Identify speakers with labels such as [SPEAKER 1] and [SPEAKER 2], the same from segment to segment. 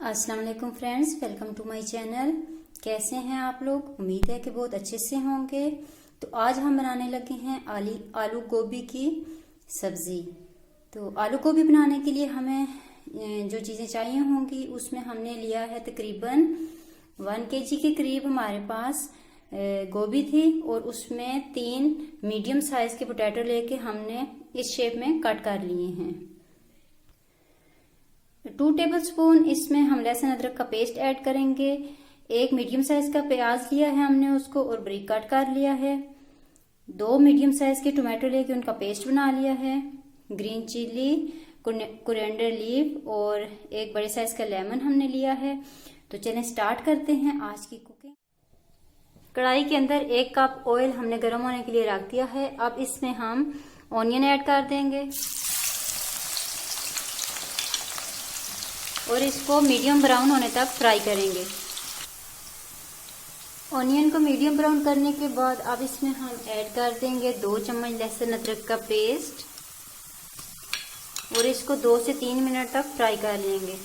[SPEAKER 1] अस्सलाम वालेकुम friends, welcome to my channel. कैसे हैं आप लोग? उम्मीद है कि बहुत अच्छे से होंगे। तो आज हम बनाने लगे हैं आलू गोभी की सब्ज़ी। तो आलू गोभी बनाने के लिए हमें जो चीज़ें चाहिए होंगी उसमें हमने लिया है तकरीबन 1 kg के करीब हमारे पास गोभी थी, और उसमें 3 मीडियम साइज़ के पोटैटो लेके हमने इस शेप में कट कर लिए हैं। 2 टेबलस्पून इसमें हम लहसुन अदरक का पेस्ट ऐड करेंगे। एक मीडियम साइज का प्याज लिया है हमने, उसको और बारीक कट कर लिया है। 2 मीडियम साइज के टोमेटो लेके उनका पेस्ट बना लिया है। ग्रीन चिली, कोरिएंडर लीफ और एक बड़े साइज का लेमन हमने लिया है। तो चलें स्टार्ट करते हैं आज की कुकिंग। कढ़ाई के अंदर 1 कप ऑयल हमने गर्म होने के लिए रख दिया है। अब इसमें हम ऑनियन ऐड कर देंगे और इसको मीडियम ब्राउन होने तक फ्राई करेंगे। ऑनियन को मीडियम ब्राउन करने के बाद अब इसमें हम ऐड कर देंगे 2 चम्मच लहसुन अदरक का पेस्ट, और इसको 2 से 3 मिनट तक फ्राई कर लेंगे।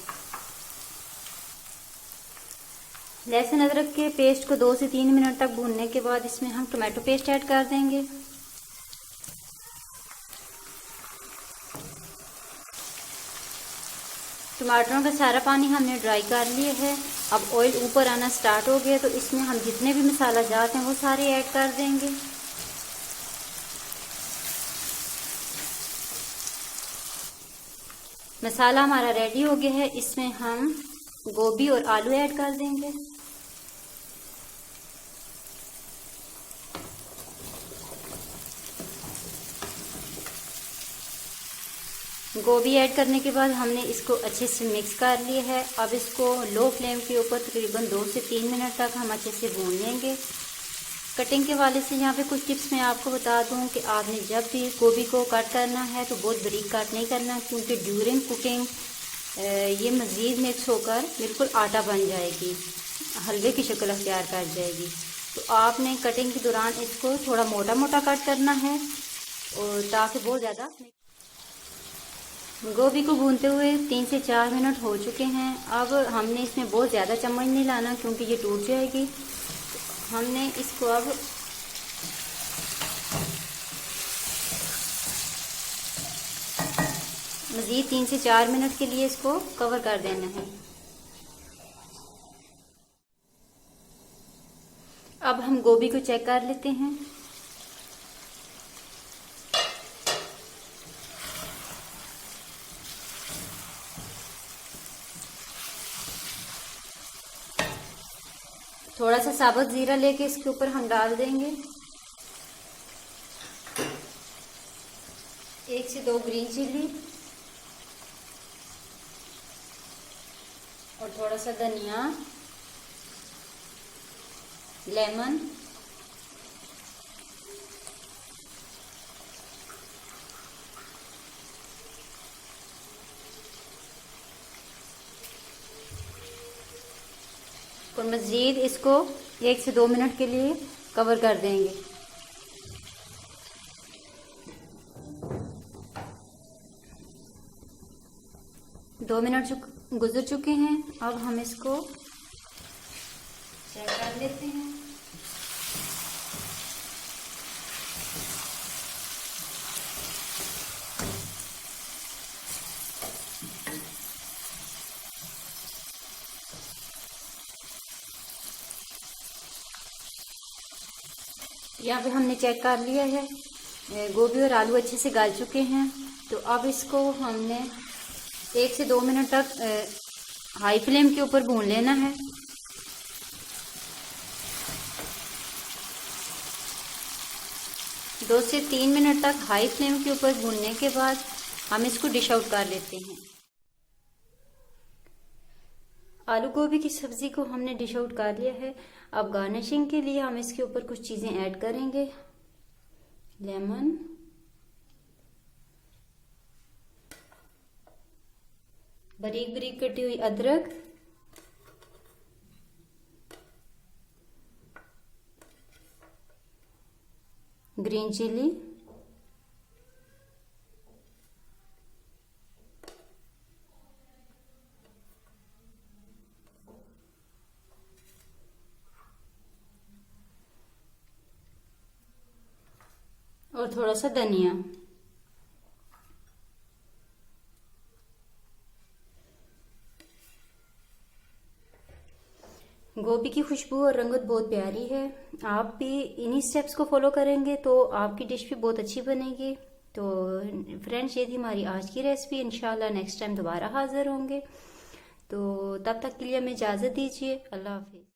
[SPEAKER 1] लहसुन अदरक के पेस्ट को 2 से 3 मिनट तक भूनने के बाद इसमें हम टोमेटो पेस्ट ऐड कर देंगे। टमाटरों का सारा पानी हमने ड्राई कर लिया है। अब ऑयल ऊपर आना स्टार्ट हो गया, तो इसमें हम जितने भी मसाला जाते हैं वो सारे ऐड कर देंगे। मसाला हमारा रेडी हो गया है। इसमें हम गोभी और आलू ऐड कर देंगे। गोभी ऐड करने के बाद हमने इसको अच्छे से मिक्स कर लिया है। अब इसको लो फ्लेम के ऊपर तकरीबन 2 से 3 मिनट तक हम अच्छे से भून लेंगे। कटिंग के वाले से यहाँ पे कुछ टिप्स मैं आपको बता दूँ कि आपने जब भी गोभी को कट करना है तो बहुत बारीक कट नहीं करना, क्योंकि ड्यूरिंग कुकिंग ये मज़ीद मिक्स होकर बिल्कुल आटा बन जाएगी, हलवे की शक्ल अख्तियार कर जाएगी। तो आपने कटिंग के दौरान इसको थोड़ा मोटा मोटा कट करना है, और ताकि बहुत ज़्यादा। गोभी को भूनते हुए 3 से 4 मिनट हो चुके हैं। अब हमने इसमें बहुत ज़्यादा चम्मच नहीं लाना, क्योंकि ये टूट जाएगी। हमने इसको अब मज़ीद 3 से 4 मिनट के लिए इसको कवर कर देना है। अब हम गोभी को चेक कर लेते हैं। थोड़ा सा साबुत जीरा लेके इसके ऊपर हम डाल देंगे। 1 से 2 ग्रीन चिली और थोड़ा सा धनिया, लेमन, और मज़ीद इसको 1 से 2 मिनट के लिए कवर कर देंगे। दो मिनट गुजर चुके हैं। अब हम इसको चेक कर लेते हैं। यहाँ पे हमने चेक कर लिया है, गोभी और आलू अच्छे से गल चुके हैं। तो अब इसको हमने 1 से 2 मिनट तक हाई फ्लेम के ऊपर भून लेना है। दो से 3 मिनट तक हाई फ्लेम के ऊपर भूनने के बाद हम इसको डिश आउट कर लेते हैं। आलू गोभी की सब्ज़ी को हमने डिश आउट कर लिया है। अब गार्निशिंग के लिए हम इसके ऊपर कुछ चीज़ें ऐड करेंगे। लेमन, बारीक बारीक कटी हुई अदरक, ग्रीन चिली, और थोड़ा सा धनिया। गोभी की खुशबू और रंगत बहुत प्यारी है। आप भी इन्हीं स्टेप्स को फॉलो करेंगे तो आपकी डिश भी बहुत अच्छी बनेगी। तो फ्रेंड्स, ये थी हमारी आज की रेसिपी। इंशाल्लाह नेक्स्ट टाइम दोबारा हाजिर होंगे। तो तब तक के लिए हमें इजाज़त दीजिए। अल्लाह हाफिज़।